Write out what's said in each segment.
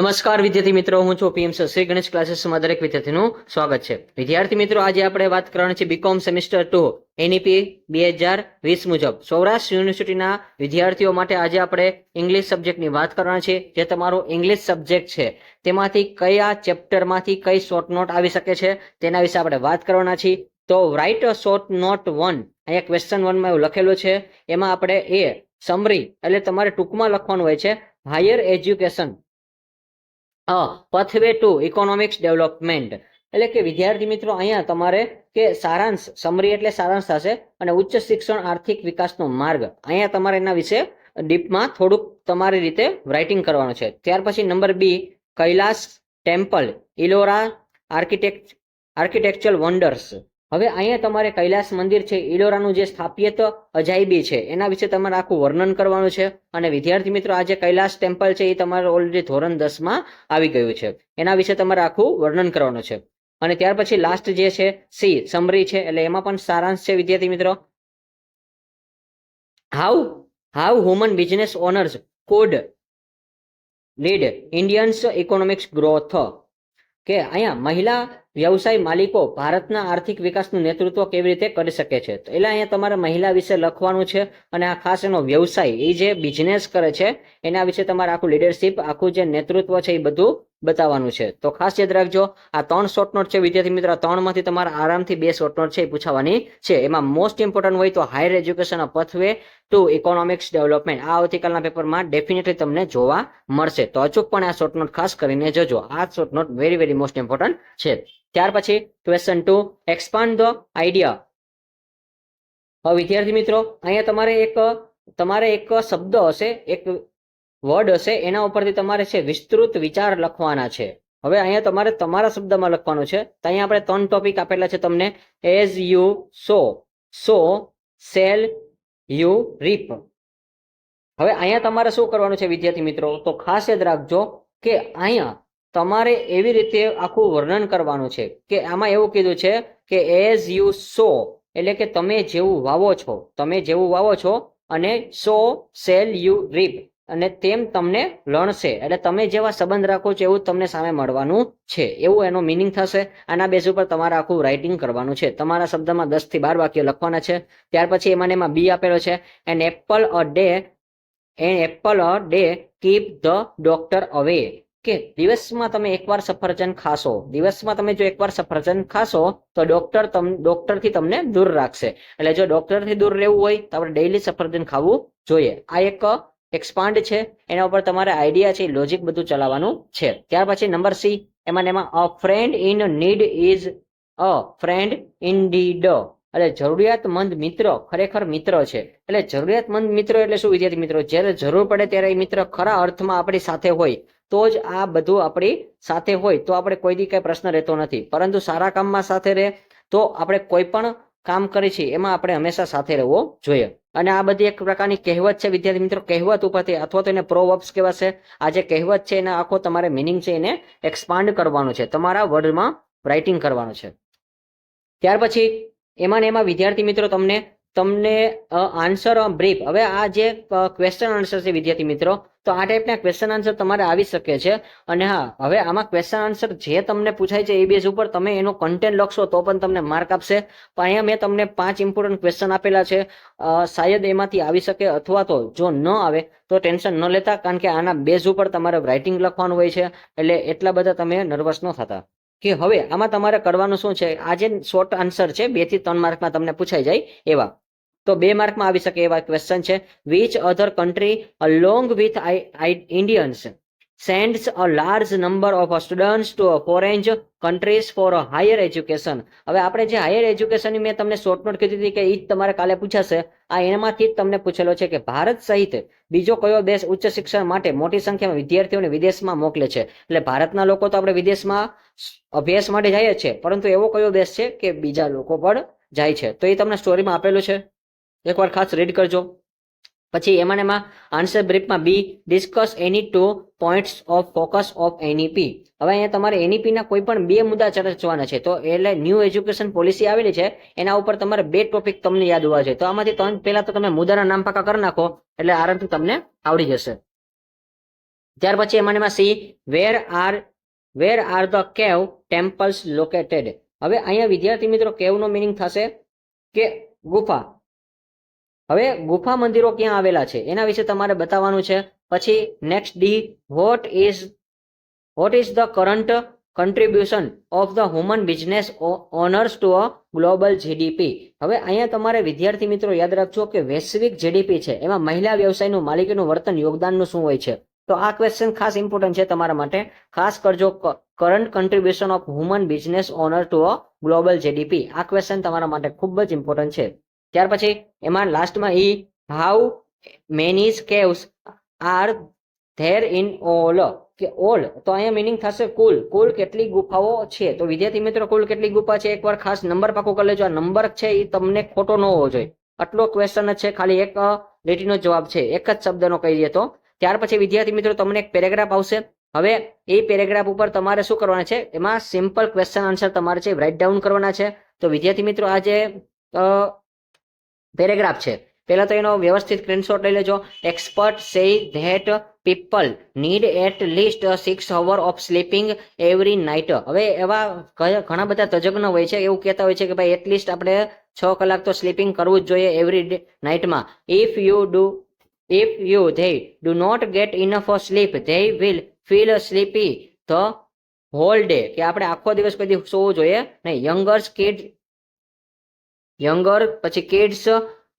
નમસ્કાર વિદ્યાર્થી મિત્રો, હું છું પીએમ શ્રી ગણેશ ક્લાસીસમાં દરેક વિદ્યાર્થીનું સ્વાગત છે. વિદ્યાર્થી મિત્રો, આજે આપણે વાત કરવાની છે બીકોમ સેમિસ્ટર 2 એનઈપી 2020 મુજબ સૌરાષ્ટ્ર યુનિવર્સિટીના વિદ્યાર્થીઓ માટે આજે આપણે ઇંગ્લિશ સબ્જેક્ટની વાત કરવાની છે. જે તમારો ઇંગ્લિશ સબ્જેક્ટ છે તેમાંથી કયા ચેપ્ટરમાંથી કઈ શોર્ટ નોટ આવી શકે છે તેના વિશે આપણે વાત કરવાના છીએ. તો રાઇટ અ શોર્ટ નોટ 1, અહીંયા ક્વેશ્ચન 1માં એવું લખેલું છે. એમાં આપણે સમરી એટલે તમારે ટૂંકમાં લખવાનું હોય છે higher education pathway to economics development. એટલે કે વિદ્યાર્થી મિત્રો, અહીંયા તમારે કે સારાંશ, સમરી એટલે સારાંશ થશે, અને ઉચ્ચ શિક્ષણ આર્થિક વિકાસનો માર્ગ. અહીંયા તમારે એના વિશે ડીપમાં થોડુંક તમારી રીતે રાઇટિંગ કરવાનું છે. ત્યાર પછી number B, Kailas temple Ellora architectural wonders. હવે અહીંયા તમારે કૈલાસ મંદિર છે ઇલોરાનું જે સ્થાપ્યત અજાયબી છે એના વિશે તમારે આખું વર્ણન કરવાનું છે. અને વિદ્યાર્થી મિત્રો, આ જે કૈલાસ ટેમ્પલ છે એ તમારે ઓલરેડી ધોરણ 10માં આવી ગયું છે. એના વિશે તમારે આખું વર્ણન કરવાનું છે. અને ત્યાર પછી લાસ્ટ જે છે સી, સમરી છે, એટલે એમાં પણ સારાંશ છે વિદ્યાર્થી મિત્રો. How human business owners could lead Indians economics growth. કે અહીંયા મહિલા વ્યવસાય માલિકો ભારતના આર્થિક વિકાસનું નેતૃત્વ કેવી રીતે કરી શકે છે. તો એટલે અહીંયા તમારે મહિલા વિશે લખવાનું છે. અને આ ખાસ એનો વ્યવસાય, એ જે બિઝનેસ કરે છે એના વિશે તમારે આખું લીડરશિપ, આખું જે નેતૃત્વ છે એ બધું બતાવવાનું છે. તો ખાસ યાદ રાખજો, આ 3 શોર્ટ નોટ છે વિદ્યાર્થી મિત્રો. 3માંથી તમારે આરામથી 2 શોર્ટ નોટ છે એ પૂછવાની છે. એમાં મોસ્ટ ઇમ્પોર્ટન્ટ હોય તો higher education pathway to economics development. આ આવતીકાલના પેપરમાં ડેફિનેટલી તમને જોવા મળશે. તો અચૂકપણે આ શોર્ટ નોટ ખાસ કરીને જજો. આ short note very very most important છે. ત્યાર પછી ક્વેશ્ચન 2, એક્સપાન્ડ ધ આઈડિયા. હવે વિદ્યાર્થી મિત્રો, અહીંયા તમારે એક શબ્દ હશે, એક વર્ડ હશે, એના ઉપરથી તમારે છે વિસ્તૃત વિચાર લખવાના છે. હવે અહીંયા તમારે તમારા શબ્દમાં લખવાનું છે. તો અહીંયા આપણે 3 ટોપિક આપેલા છે તમને. As you sow shall you reap. હવે અહીંયા તમારે શું કરવાનું છે વિદ્યાર્થી મિત્રો? તો ખાસ યાદ રાખજો કે અહીંયા તમારે એવી રીતે આખું વર્ણન કરવાનું છે કે આમાં એવું કીધું છે કે એઝ યુ સો એટલે કે તમે જેવું વાવો છો, અને સો સેલ યુ રીપ, અને તેમ તમને લણશે. એટલે તમે જેવા સંબંધ રાખો છો એવું તમને સામે મળવાનું છે, એવું એનો મિનિંગ થશે. આના બેઝ ઉપર તમારે આખું રાઇટિંગ કરવાનું છે. તમારા શબ્દમાં 10 થી 12 વાક્ય લખવાના છે. ત્યાર પછી એમાં બી આપેલો છે, an apple a day keep the doctor અવે. કે દિવસમાં તમે એકવાર સફરજન ખાશો તો ડોક્ટરથી તમને દૂર રાખશે. એટલે જો ડોક્ટરથી દૂર રહેવું હોય તો આપણે ડેઈલી સફરજન ખાવું જોઈએ. આ એક એક્સપાન્ડ છે, એના ઉપર તમારે આઈડિયા છે, લોજિક બધું ચલાવવાનું છે. ત્યાર પછી નંબર સી, એમાં a friend in need is a friend indeed. એટલે જરૂરિયાતમંદ મિત્ર ખરેખર મિત્ર છે. એટલે જરૂરિયાતમંદ મિત્ર એટલે શું વિદ્યાર્થી મિત્રો? જ્યારે જરૂર પડે ત્યારે એ મિત્ર ખરા અર્થમાં આપણી સાથે હોય તો જ આ બધું આપણી સાથે હોય, તો આપણે કોઈ દી કઈ પ્રશ્ન રહેતો નથી. પરંતુ સારા કામમાં સાથે રહે તો આપણે કોઈ પણ કામ કરીએ છીએ એમાં આપણે હંમેશા સાથે રહેવો જોઈએ. અને આ બધી એક પ્રકારની કહેવત છે વિદ્યાર્થી મિત્રો. કહેવત ઉપરથી અથવા તો એને પ્રોવર્બ્સ કહેવાશે. આ જે કહેવત છે એના આખો તમારે મિનિંગ છે એને એક્સપાન્ડ કરવાનું છે, તમારા વર્ડમાં રાઇટિંગ કરવાનું છે. ત્યાર પછી એમાં વિદ્યાર્થી મિત્રો તમને આન્સર બ્રીફ. હવે આ જે ક્વેશ્ચન આન્સર છે વિદ્યાર્થી મિત્રો, તો આ ટાઈપના ક્વેશ્ચન આન્સર તમારે આવી શકે છે. અને હા, હવે આમાં ક્વેશ્ચન આન્સર જે તમને પૂછાય છે એ બેઝ ઉપર તમે એનો કન્ટેન્ટ લખશો તો પણ તમને માર્ક આપશે. પણ અહીંયા મેં તમને 5 ઇમ્પોર્ટન્ટ ક્વેશ્ચન આપેલા છે. શાયદ એમાંથી આવી શકે, અથવા તો જો ન આવે તો ટેન્શન ન લેતા, કારણ કે આના બેઝ ઉપર તમારે રાઇટિંગ લખવાનું હોય છે. એટલે એટલા બધા તમે નર્વસ ન થતા. કે હવે આમાં તમારે કરવાનું શું છે? આ જે શોર્ટ આન્સર છે 2 થી 3 માર્કમાં તમને પૂછાઈ જાય એવા. તો 2 માર્કમાં આવી શકે એવા ક્વેશ્ચન છે. Which other country along with Indians sends a large number of students to foreign countries for higher education. હવે આપણે જે હાયર એજ્યુકેશનની મેં તમને શોર્ટ નોટ કીધી હતી કે એ તમારે કાલે પૂછાશે. આ એનામાંથી જ તમને પૂછેલો છે કે ભારત સહિત બીજો કયો દેશ ઉચ્ચ શિક્ષણ માટે મોટી સંખ્યામાં વિદ્યાર્થીઓને વિદેશમાં મોકલે છે. એટલે ભારતના લોકો તો આપણે વિદેશમાં અભ્યાસ માટે જાય છે, પરંતુ એવો કયો દેશ છે કે બીજા લોકો પણ જાય છે? તો એ તમને સ્ટોરીમાં આપેલું છે, એકવાર ખાસ રીડ કરજો. પછી એમાં આન્સર બ્રીફમાં B, discuss any 2 points of focus of NEP. હવે અહીંયા તમારે એનઈપીના કોઈ પણ 2 મુદ્દા ચર્ચવાના છે. તો એટલે ન્યૂ એજ્યુકેશન પોલિસી આવેલી છે એના ઉપર તમારે 2 ટોપિક તમને યાદ હોવા જોઈએ. તો આમાંથી 3 પહેલા તો તમે મુદ્દાના નામ પાકા કરી નાખો એટલે આરામથી તમને આવડી જશે. ત્યાર પછી એમાં સી વેર આર ધ કેવ ટેમ્પલ્સ લોકેટેડ. હવે અહીંયા વિદ્યાર્થી મિત્રો કેવનો મિનિંગ થશે કે ગુફા. હવે ગુફા મંદિરો ક્યાં આવેલા છે એના વિશે તમારે બતાવવાનું છે. પછી next D, what is the current contribution of the human business owners to a global GDP. હવે અહીંયા તમારે વિદ્યાર્થી મિત્રો યાદ રાખજો કે વૈશ્વિક જીડીપી છે એમાં મહિલા વ્યવસાયનું માલિકીનું વર્તન યોગદાનનું શું હોય છે. તો આ ક્વેશ્ચન ખાસ ઇમ્પોર્ટન્ટ છે તમારા માટે, ખાસ કરજો. Current contribution of human business owner to a global GDP, આ ક્વેશ્ચન તમારા માટે ખૂબ જ ઇમ્પોર્ટન્ટ છે. ત્યાર પછી એમાં લાસ્ટમાં how many caves are there in all, કે ઓલ તો અહીંયા મિનિંગ થશે કુલ કેટલી ગુફાઓ છે. તો વિદ્યાર્થી મિત્રો કુલ કેટલી ગુફા છે એકવાર ખાસ નંબર પાકો કરી લેજો. આ નંબર છે એ તમને ખોટો ન હોવો જોઈએ. આટલો ક્વેશ્ચન જ છે, ખાલી એક લીટીનો જવાબ છે, એક જ શબ્દનો કહી દે તો. ત્યાર પછી વિદ્યાર્થી મિત્રો તમને એક પેરેગ્રાફ આવશે. હવે એ પેરેગ્રાફ ઉપર તમારે શું કરવાના છે, એમાં સિમ્પલ ક્વેશ્ચન આન્સર તમારે છે રાઇટ ડાઉન કરવાના છે. તો વિદ્યાર્થી મિત્રો આ જે પેરેગ્રાફ છે પહેલા તો એનો વ્યવસ્થિત સ્ક્રીનશોટ લઈ લેજો. Expert say that people need at least 6 hours of sleeping every night. હવે એવા ઘણા બધા તજજ્ઞ હોય છે, એવું કહેતા હોય છે કે ભાઈ એટલીસ્ટ આપણે 6 કલાક તો સ્લીપિંગ કરવું જ જોઈએ એવરી નાઇટમાં. If they do not get enough sleep, they will feel sleepy the whole day. કે આપણે આખો દિવસ કદી સોવું જોઈએ નહીં. યંગર પછી kids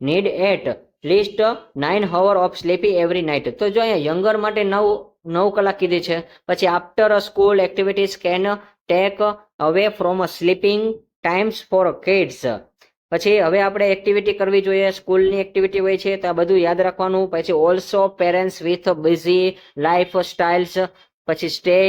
need at least 9 hours of sleepy every night. તો જો અહીંયા યંગર માટે 9 કલાક કીધી છે. પછી after school activities can take away from sleeping times four kids. પછી હવે આપણે એક્ટિવિટી કરવી જોઈએ, સ્કૂલની એક્ટિવિટી હોય છે તો આ બધું યાદ રાખવાનું. પછી also parents with busy lifestyles પછી stay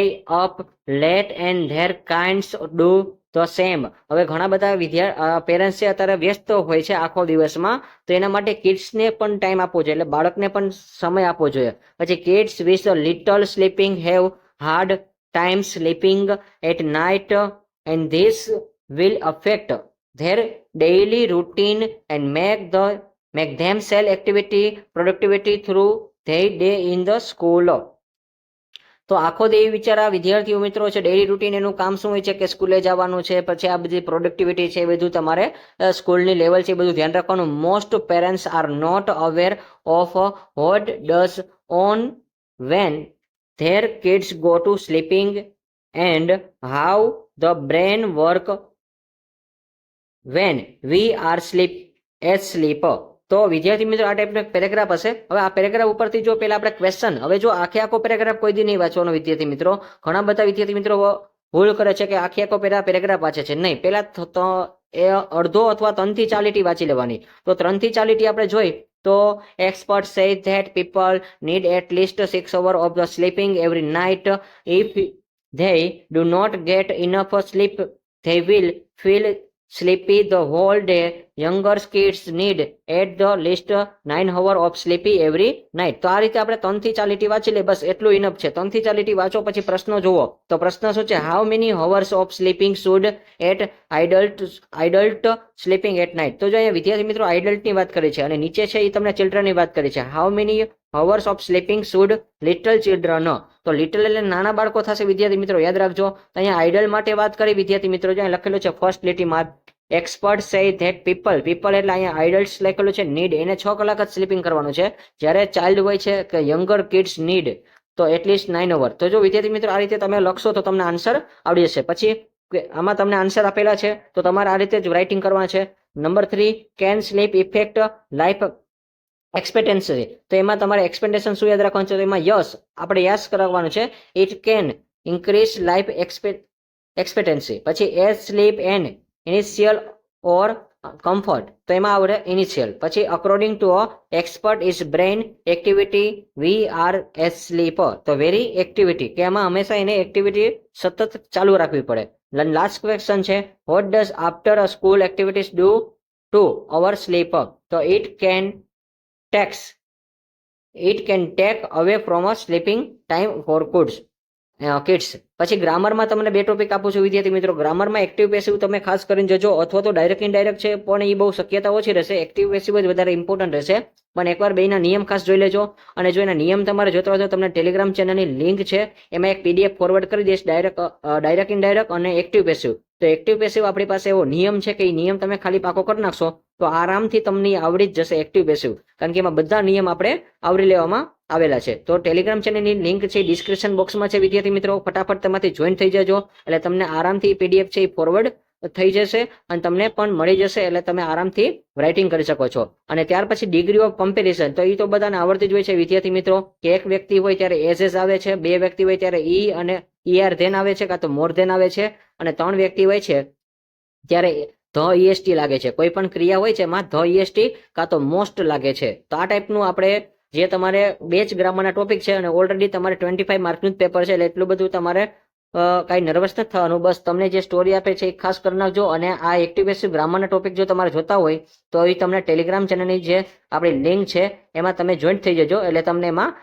up late and their kinds do the same. હવે ઘણા બધા પેરેન્ટ્સ છે અત્યારે વ્યસ્ત હોય છે આખો દિવસમાં, તો એના માટે કિડ્સને પણ ટાઈમ આપવો જોઈએ, એટલે બાળકને પણ સમય આપવો જોઈએ. પછી kids with little sleeping have hard time sleeping at night and this will affect their daily routine and make them self productivity through their day in the school. તો આખો દે વિચારા વિદ્યાર્થીઓ મિત્રો છે ડેલી રૂટીન એનું કામ શું હોય છે કે સ્કૂલે જવાનું છે, પછી આ બધી પ્રોડક્ટિવિટી છે એ બધું તમારે સ્કૂલની લેવલ છે એ બધું ધ્યાન રાખવાનું. Most parents are not aware of what does on when their kids go to sleeping and how the brain work when we are asleep. તો વિદ્યાર્થી મિત્રો આ ટાઈપનો એક પેરેગ્રાફ હશે. હવે આ પેરેગ્રાફ ઉપરથી જો પહેલા આપણે ક્વેશ્ચન, હવે જો આખો પેરેગ્રાફ કોઈ દી નહીં વાંચવાનો વિદ્યાર્થી મિત્રો. ઘણા બધા વિદ્યાર્થી મિત્રો ભૂલ કરે છે કે આખો પેરેગ્રાફ વાંચે છે. નહીં, પહેલા એ અડધો અથવા 3 થી 4 લીટી વાંચી લેવાની. તો 3 થી 4 લીટી આપણે જોઈ તો expert say that people need at least 6 hours of the sleeping every night. If they do not get enough sleep, they will feel sleepy the whole day. Younger kids need at the least 9 hours of sleepy every night. તો આ રીતે આપણે 3 થી 4 લીટી વાંચી લે, બસ એટલું enough છે. 3 થી 4 લીટી વાંચો પછી પ્રશ્નો જુઓ. તો પ્રશ્ન શું છે, how many hours of sleeping should at adult sleeping at night. તો જો અહીંયા વિદ્યાર્થી મિત્રો આઇડલ્ટની વાત કરી છે અને નીચે છે એ તમને ચિલ્ડ્રનની વાત કરી છે. How many hours of sleeping should little children. તો લિટલ એટલે નાના બાળકો થશે વિદ્યાર્થી મિત્રો, યાદ રાખજો. તો અહીંયા આઇડલ માટે વાત કરી વિદ્યાર્થી મિત્રો, જો અહીં લખેલું છે ફર્સ્ટ લીટીમાં એક્સપર્ટ સે ધેટ પીપલ એટલે અહીંયા આઇડલ્સ લખેલું છે, નીડ એને 6 કલાક જ સ્લીપિંગ કરવાનું છે. જ્યારે ચાઇલ્ડ હોય છે કે યંગર કિડ્સ નીડ તો એટલીસ્ટ 9 hours. તો જો વિદ્યાર્થી મિત્રો આ રીતે તમે લખશો તો તમને આન્સર આવડી જશે. પછી આમાં તમને આન્સર આપેલા છે તો તમારે આ રીતે જ રાઇટિંગ કરવાના છે. Number 3, can sleep effect life expectancy. તો એમાં તમારે એક્સપેક્ટેશન શું યાદ રાખવાનું છે, તો એમાં યસ આપણે યસ કરવાનું છે. It can increase life expectancy. પછી as sleep and initial or comfort, તો એમાં આવડે ઇનિશિયલ. પછી according to expert is brain activity we are asleep. તો વેરી એક્ટિવિટી કે એમાં હંમેશા એને એક્ટિવિટી સતત ચાલુ રાખવી પડે. લાસ્ટ ક્વેશ્ચન છે, what does after school activities do to our sleep. તો it can take away from a sleeping time for kids. પછી ગ્રામરમાં તમને 2 ટોપિક આપું છું વિદ્યાર્થી મિત્રો. ગ્રામરમાં એક્ટિવ પેસિવ તમે ખાસ કરીને જજો, અથવા તો ડાયરેક્ટ ઇનડાયરેક્ટ છે પણ એ બહુ શક્યતા ઓછી રહેશે. એક્ટિવ પેસિવ જ વધારે ઇમ્પોર્ટન્ટ રહેશે. પણ એકવાર બેના નિયમ ખાસ જોઈ લેજો. અને જો એના નિયમ તમારે જોતા હોય તો તમને ટેલિગ્રામ ચેનલની લિંક છે, એમાં એક PDF ફોરવર્ડ કરી દઈશ, ડાયરેક્ટ ઇનડાયરેક્ટ અને એક્ટિવ પેસિવ. તો એક્ટિવ પેસિવ આપણી પાસે એવો નિયમ છે કે એ નિયમ તમે ખાલી પાકો કરી નાખશો તો આરામથી તમને આવડી જ જશે એક્ટિવ પેસિવ, કારણ કે એમાં બધા નિયમ આપણે આવરી લેવામાં આવેલા છે. તો ટેલિગ્રામ ચેનલની લિંક છે ડિસ્ક્રિપ્શન બોક્સમાં છે વિદ્યાર્થી મિત્રો, ફટાફટ તેમાંથી જોઈન થઈ જજો, એટલે તમને આરામથી PDF છે એ ફોરવર્ડ થઈ જશે અને તમને પણ મળી જશે, એટલે તમે આરામથી રાઇટિંગ કરી શકો છો. અને ત્યાર પછી ડિગ્રી ઓફ કમ્પેરિઝન, તો એ તો બધાને આવડતી જ હોય છે વિદ્યાર્થી મિત્રો, કે એક વ્યક્તિ હોય ત્યારે એઝ આવે છે, બે વ્યક્તિ હોય ત્યારે અને ER ધેન આવે છે, કાં તો મોર ધેન આવે છે, અને ત્રણ વ્યક્તિ હોય છે ત્યારે ધ EST લાગે છે. કોઈ પણ ક્રિયા હોય છે એમાં ધ EST કાં તો મોસ્ટ લાગે છે. તો આ ટાઈપનું આપણે જે તમારે બેચ ગ્રામરના ટોપિક છે, અને ઓલરેડી તમારે 25 માર્કનું જ પેપર છે, એટલે એટલું બધું તમારે કાંઈ નર્વસ નથી થવાનું. બસ તમને જે સ્ટોરી આપે છે એ ખાસ કરી નાખજો. અને આ એક્ટિવ પેસિવ ગ્રામરના ટોપિક જો તમારે જોતા હોય તો એ તમને ટેલિગ્રામ ચેનલની જે આપણી લિંક છે એમાં તમે જોઈન્ટ થઈ જજો, એટલે તમને એમાં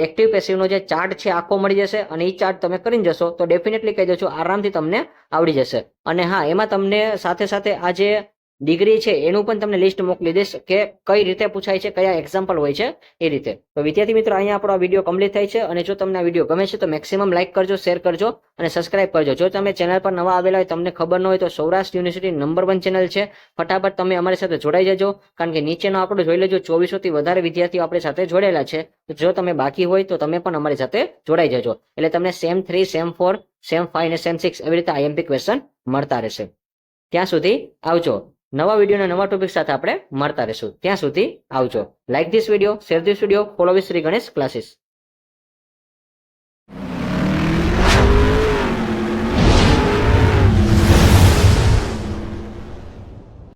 એક્ટિવ પેસિવનો જે ચાર્ટ છે આખો મળી જશે, અને એ ચાર્ટ તમે કરીને જશો તો ડેફિનેટલી કહી દઉં છું આરામથી તમને આવડી જશે. અને હા, એમાં તમને સાથે સાથે આ જે ડિગ્રી છે એનું પણ તમને લિસ્ટ મોકલી દઈશ કે કઈ રીતે પૂછાય છે, કયા એક્ઝામ્પલ હોય છે એ રીતે. તો વિદ્યાર્થી મિત્રો, અહીંયા આપણો આ વિડીયો કમ્પ્લીટ થાય છે. અને જો તમને આ વિડીયો ગમે છે તો મેક્સિમમ લાઇક કરજો, શેર કરજો અને સબસ્ક્રાઇબ કરજો. જો તમે ચેનલ પર નવા આવેલા હોય, તમને ખબર ન હોય તો સૌરાષ્ટ્ર યુનિવર્સિટી નંબર 1 ચેનલ છે, ફટાફટ તમે અમારી સાથે જોડાઈ જજો, કારણ કે નીચેનો આંકડો જોઈ લેજો, 2400 થી વધારે વિદ્યાર્થીઓ આપણી સાથે જોડાયેલા છે. તો જો તમે બાકી હોય તો તમે પણ અમારી સાથે જોડાઈ જજો, એટલે તમને સેમ 3, સેમ 4, સેમ 5 અને સેમ 6 એવી રીતે IMP ક્વેશ્ચન મળતા રહેશે. ત્યાં સુધી આવજો. નવા વિડીયોના નવા ટોપિક સાથે આપણે મળતા રહીશું. ત્યાં સુધી આવજો. Like this video, share this video, follow with Shri Ganesh classes.